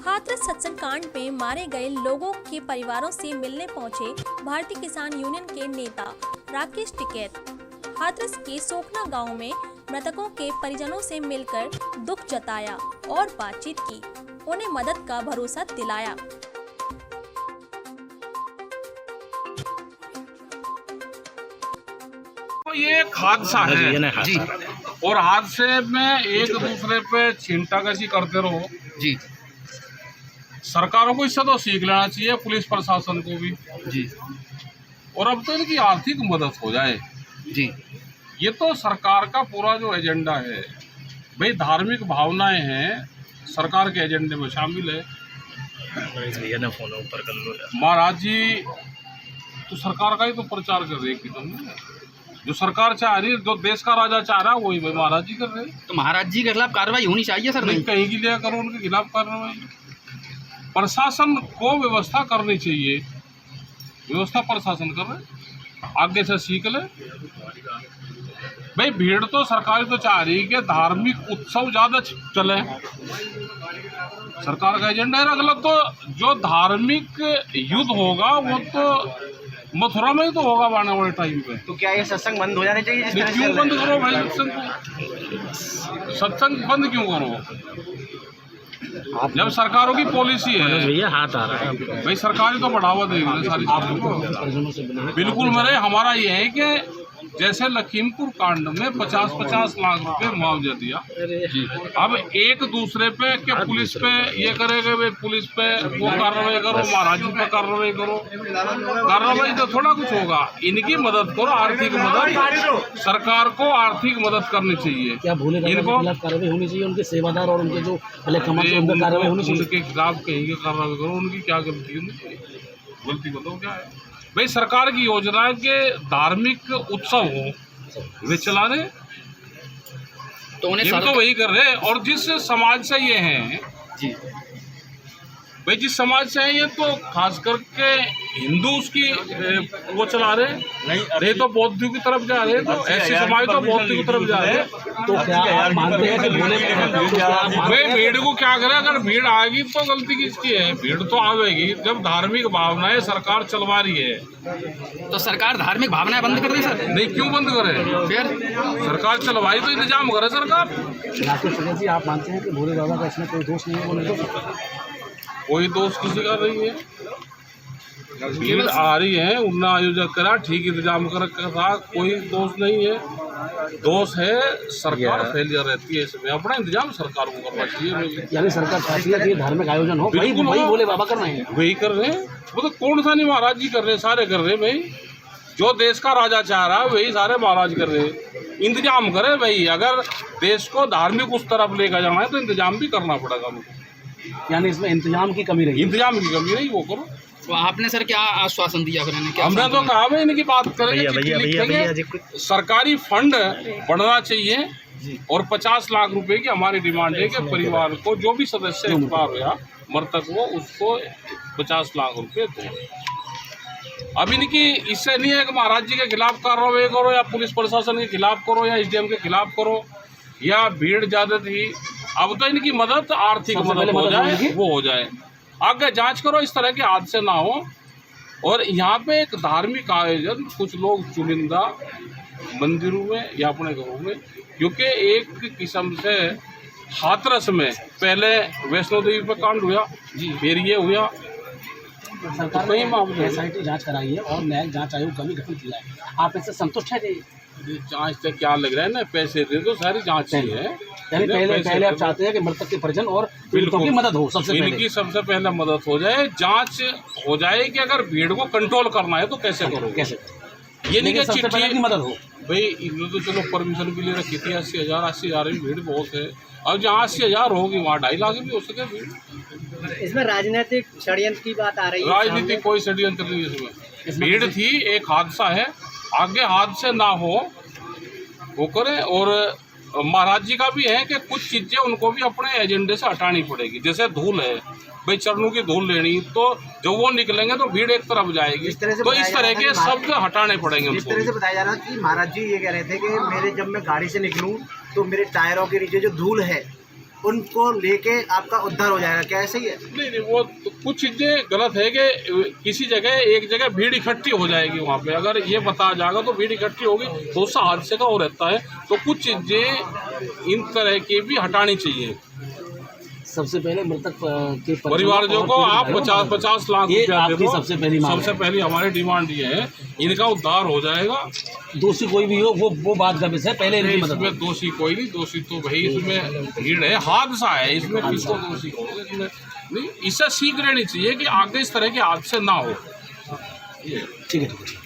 हाथरस सत्संग कांड में मारे गए लोगों के परिवारों से मिलने पहुंचे भारतीय किसान यूनियन के नेता राकेश टिकैत। हाथरस के सोखना गांव में मृतकों के परिजनों से मिलकर दुख जताया और बातचीत की, उन्हें मदद का भरोसा दिलाया। तो ये एक हादसा है जी, और हादसे में एक दूसरे पे छींटाकशी करते रहो जी। सरकारों को इससे तो सीख लेना चाहिए, पुलिस प्रशासन को भी जी। और अब तो इनकी आर्थिक मदद हो जाए जी। ये तो सरकार का पूरा जो एजेंडा है भाई, धार्मिक भावनाएं हैं सरकार के एजेंडे में शामिल है। महाराज जी तो सरकार का ही तो प्रचार कर रहे हैं तुमने, जो सरकार चाह रही है, जो देश का राजा चाह रहा है वही भाई महाराज जी कर रहे हैं। तो महाराज जी के खिलाफ कार्रवाई होनी चाहिए सर। नहीं, कहीं के लिए करो, उनके खिलाफ कार्रवाई। प्रशासन को व्यवस्था करनी चाहिए, व्यवस्था प्रशासन कर रहे, आगे से सीख ले भाई। भीड़ तो सरकार तो चाह रही है कि धार्मिक उत्सव ज्यादा चले, सरकार का एजेंडा है। अगला तो जो धार्मिक युद्ध होगा वो तो मथुरा में ही तो होगा आने वाले टाइम पे। तो क्या ये सत्संग बंद हो जाने चाहिए? क्यों बंद करो भाई सत्संग? सत्संग बंद क्यों करो जब सरकारों की पॉलिसी है? हाथ आ रहा है भाई, सरकार ही तो बढ़ावा देगी सारी चीजों को। बिल्कुल मेरे हमारा ये है कि जैसे लखीमपुर कांड में 50-50 लाख रुपए मुआवजा दिया जी। अब एक दूसरे पे क्या पुलिस पे ये करेगा भाई, पुलिस पे वो कार्रवाई करो, महाराज जी पे कार्रवाई करो, कार्रवाई तो थोड़ा कुछ होगा। इनकी मदद करो, आर्थिक मदद, सरकार को आर्थिक मदद करनी चाहिए। क्या भोले इनको कार्रवाई होनी चाहिए? उनके सेवादार और उनके जो कार्रवाई होनी चाहिए, उनके खिलाफ कहीं की कार्रवाई करो। उनकी क्या गलती है? गलती बताओ क्या है भाई? सरकार की योजना है कि धार्मिक उत्सव हो, वे चला रहे तो उन्हें तो वही कर रहे। और जिस समाज से ये हैं जी भाई, जिस समाज से है ये तो खास करके हिंदू उसकी वो चला रहे नहीं तो बौद्ध की तरफ जा रहे, तो ऐसे समाज तो बौद्ध की तरफ जा रहे। तो क्या आप मानते हैं कि भोले भाई भीड़ को क्या करे? अगर भीड़ आएगी तो गलती किसकी है? भीड़ तो आवेगी जब धार्मिक भावनाएं सरकार चलवा रही है। तो सरकार धार्मिक भावनाएं बंद कर दी सर? नहीं, क्यों बंद करे? फिर सरकार चलवाई तो इंतजाम करे सरकार। राकेश टिकैत जी, आप मानते हैं कि भोले बाबा का इसमें कोई दोष नहीं है? वो निर्दोष, कोई दोष किसी का नहीं है। भीड़ आ रही है, उन्होंने आयोजक करा, ठीक इंतजाम कर रहा, कोई दोष नहीं है। दोष है सरकार फेलियर रहती है इसमें। अपना इंतजाम सरकार को करना चाहिए। यानी सरकार चाहती है कि धार्मिक आयोजन हो, वही भोले बाबा कर रहे हैं, वही कर रहे हैं। वो तो कौन सा नहीं महाराज जी कर रहे हैं, सारे कर रहे हैं भाई। जो देश का राजा चाह रहा है वही सारे महाराज कर रहे हैं। इंतजाम करे भाई, अगर देश को धार्मिक उस तरफ लेकर जाना है तो इंतजाम भी करना पड़ेगा मुझे। यानी इसमें इंतजाम की कमी रही? इंतजाम की कमी नहीं, वो करो। तो आपने सर क्या आश्वासन दिया? हमने तो कहा भाई इनकी बात करेंगे, सरकारी फंड बढ़ना चाहिए और 50 लाख रुपए की हमारी डिमांड है कि परिवार को जो भी सदस्य एक्सपायर हुआ मृतक वो उसको 50 लाख रुपए दो। अब इनकी इससे नहीं है कि महाराज जी के खिलाफ कार्रवाई करो या पुलिस प्रशासन के खिलाफ करो या SDM के खिलाफ करो या भीड़ ज्यादा थी। अब तो इनकी मदद, आर्थिक मदद हो जाए, वो हो जाए। आगे जांच करो, इस तरह के हादसे ना हो। और यहाँ पे एक धार्मिक आयोजन कुछ लोग चुनिंदा मंदिरों में या अपने घरों में, क्योंकि एक किस्म से हाथरस में पहले वैष्णो देवी पे कांड हुआ जी, फिर ये हुआ। सरकार ने SIT जांच कराई है और न्यायिक जांच आयोग का भी गठन किया है, आप इससे संतुष्ट है? जांच से क्या लग रहा है ना, पैसे दे दो, सारी जांच ही है। पहले आप चाहते हैं कि मृतक के परिजन और पीड़ितों की मदद हो, सबसे पहले इनकी सबसे पहले मदद हो जाए, जांच हो जाए कि अगर भीड़ को कंट्रोल करना है तो कैसे करो, कैसे? ये नहीं कि चिट्ठी की मदद हो भाई। इन्होंने तो चलो परमिशन भी ले रखी थी 80,000 की भीड़ बहुत है। अब जहाँ 80,000 होगी वहाँ 2.5 लाख भी हो सके भीड़। इसमें राजनीतिक षड्यंत्र की बात आ रही है? राजनीतिक कोई षड्यंत्र नहीं इसमें। भीड़ थी, एक हादसा है, आगे हादसे ना हो वो करे। और महाराज जी का भी है कि कुछ चीजें उनको भी अपने एजेंडे से हटानी पड़ेगी। जैसे धूल है भाई, चरणों की धूल लेनी, तो जब वो निकलेंगे तो भीड़ एक तरफ जाएगी। तो इस तरह के शब्द हटाने पड़ेंगे। इस तरह से बताया जा रहा है कि महाराज जी ये कह रहे थे कि मेरे जब मैं गाड़ी से निकलूं तो मेरे टायरों के नीचे जो धूल है उनको लेके आपका उद्धार हो जाएगा, क्या ऐसे ही है? नहीं वो तो कुछ चीज़ें गलत है कि किसी जगह एक जगह भीड़ इकट्ठी हो जाएगी वहाँ पे, अगर ये बताया जाएगा तो भीड़ इकट्ठी होगी तो उससे हादसे का हो रहता है। तो कुछ चीज़ें इन तरह की भी हटानी चाहिए। सबसे पहले मृतक के परिवारजनों को आप 50 लाख रुपया दे दो। सबसे पहली मांग सबसे पहली हमारी डिमांड ये है, इनका उद्धार हो जाएगा। दोषी कोई भी हो वो बात का विषय, पहले इनकी मदद। इसमें दोषी कोई नहीं, दोषी तो भाई इसमें भीड़ है, हादसा है, इसमें किसको दोषी कहोगे? इसमें नहीं, इससे सीख लेनी चाहिए कि आगे इस तरह के हादसे ना हो। ठीक है।